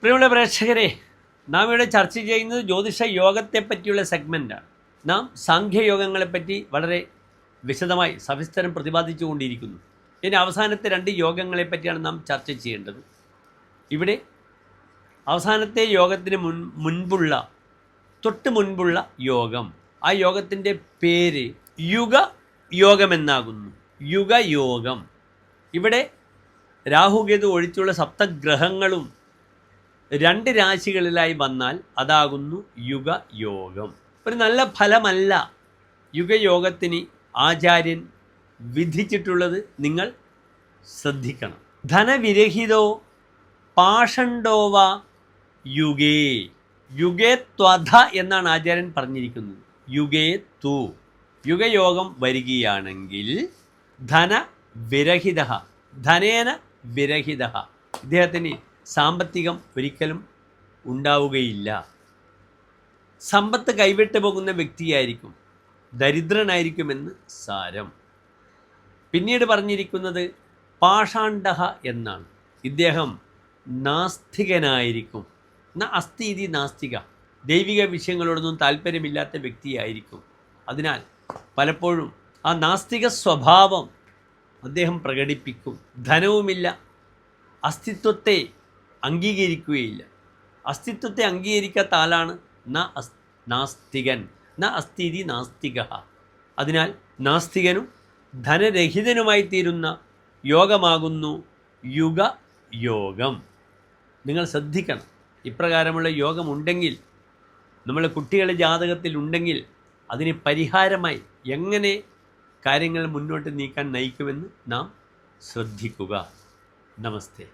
പ്രിയമുള്ള പ്രേക്ഷകരെ, നാം ഇവിടെ ചർച്ച ചെയ്യുന്നത് ജ്യോതിഷ യോഗത്തെ പറ്റിയുള്ള സെഗ്മെൻറ്റാണ്. നാം സാഖ്യയോഗങ്ങളെപ്പറ്റി വളരെ വിശദമായി സവിസ്തരം പ്രതിപാദിച്ചു കൊണ്ടിരിക്കുന്നു. ഇനി അവസാനത്തെ 2 യോഗങ്ങളെപ്പറ്റിയാണ് നാം ചർച്ച ചെയ്യേണ്ടത്. ഇവിടെ അവസാനത്തെ യോഗത്തിന് മുൻപുള്ള തൊട്ട് മുൻപുള്ള യോഗം, ആ യോഗത്തിൻ്റെ പേര് യുഗയോഗമെന്നാകുന്നു. യുഗയോഗം. ഇവിടെ രാഹുകേതു ഒഴിച്ചുള്ള സപ്തഗ്രഹങ്ങളും 2 രാശികളിലായി വന്നാൽ അതാകുന്നു യുഗയോഗം. ഒരു നല്ല ഫലമല്ല യുഗയോഗത്തിന് ആചാര്യൻ വിധിച്ചിട്ടുള്ളത്. നിങ്ങൾ ശ്രദ്ധിക്കണം. ധനവിരഹിതോ പാഷണ്ഡോവ യുഗേ. യുഗേ ത്വധ എന്നാണ് ആചാര്യൻ പറഞ്ഞിരിക്കുന്നത്. യുഗേ തു. യുഗയോഗം വരികയാണെങ്കിൽ ധനവിരഹിത, ധനേന വിരഹിത, ഇദ്ദേഹത്തിന് സാമ്പത്തികം ഒരിക്കലും ഉണ്ടാവുകയില്ല. സമ്പത്ത് കൈവിട്ട് പോകുന്ന വ്യക്തിയായിരിക്കും, ദരിദ്രനായിരിക്കുമെന്ന് സാരം. പിന്നീട് പറഞ്ഞിരിക്കുന്നത് പാഷാണ്ഡഹ എന്നാണ്. ഇദ്ദേഹം നാസ്തികനായിരിക്കും. അസ്തി ഇതി നാസ്തിക, ദൈവിക വിഷയങ്ങളോടൊന്നും താല്പര്യമില്ലാത്ത വ്യക്തിയായിരിക്കും. അതിനാൽ പലപ്പോഴും ആ നാസ്തിക സ്വഭാവം അദ്ദേഹം പ്രകടിപ്പിക്കും. ധനവുമില്ല, അസ്തിത്വത്തെ അംഗീകരിക്കുകയില്ല. അസ്തിത്വത്തെ അംഗീകരിക്കാത്ത ആളാണ് നാസ്തികൻ. അസ്തിതി നാസ്തിക. അതിനാൽ നാസ്തികനും ധനരഹിതനുമായി തീരുന്ന യോഗമാകുന്നു യുഗയോഗം. നിങ്ങൾ ശ്രദ്ധിക്കണം. ഇപ്രകാരമുള്ള യോഗമുണ്ടെങ്കിൽ, നമ്മളെ കുട്ടികളുടെ ജാതകത്തിൽ ഉണ്ടെങ്കിൽ, അതിന് പരിഹാരമായി എങ്ങനെ കാര്യങ്ങൾ മുന്നോട്ട് നീക്കാൻ നയിക്കുമെന്ന് നാം ശ്രദ്ധിക്കുക. നമസ്തേ.